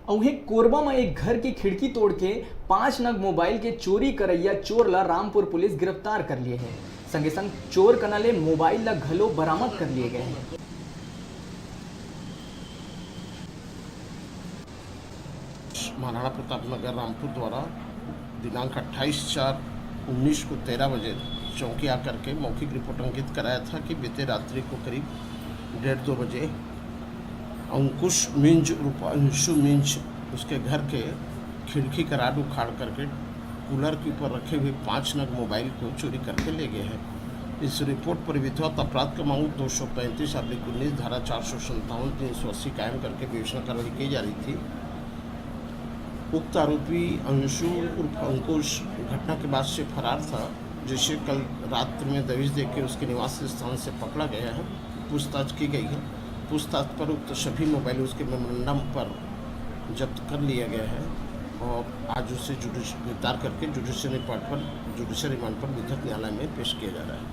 औहे कोरबा में एक घर की खिड़की तोड़ के 5 नग मोबाइल के चोरी करैया चोर ला रामपुर पुलिस गिरफ्तार कर लिए है। संगे संग चोर कनाले मोबाइल ला घलो बरामद कर लिए गए हैं। महाराणा प्रताप नगर रामपुर द्वारा दिनांक 28/4/19 को 13 बजे चौकी आकर के मौखिक रिपोर्ट अंकित कराया था कि बीते रात्रि को करीब 1:30-2 बजे अंकुश मिंज उर्फ अंशु मिंज उसके घर के खिड़की का राड उखाड़ करके कूलर के ऊपर रखे हुए 5 नग मोबाइल को चोरी करके ले गए हैं। इस रिपोर्ट पर विधिवत अपराध क्रमांक 235/19 धारा 457 380 कायम करके विवेचना कार्रवाई की जा रही थी। उक्त आरोपी अंशु उर्फ अंकुश घटना के बाद से फरार था, जिसे कल रात में दबिश देकर उसके निवास स्थान से पकड़ा गया है। पूछताछ की गई है। पूछताछ पर उक्त सभी मोबाइल उसके मेमोरेंडम पर जब्त कर लिया गया है और आज उसे गिरफ्तार करके जुडिशियल रिमांड पर विधिक न्यायालय में पेश किया जा रहा है।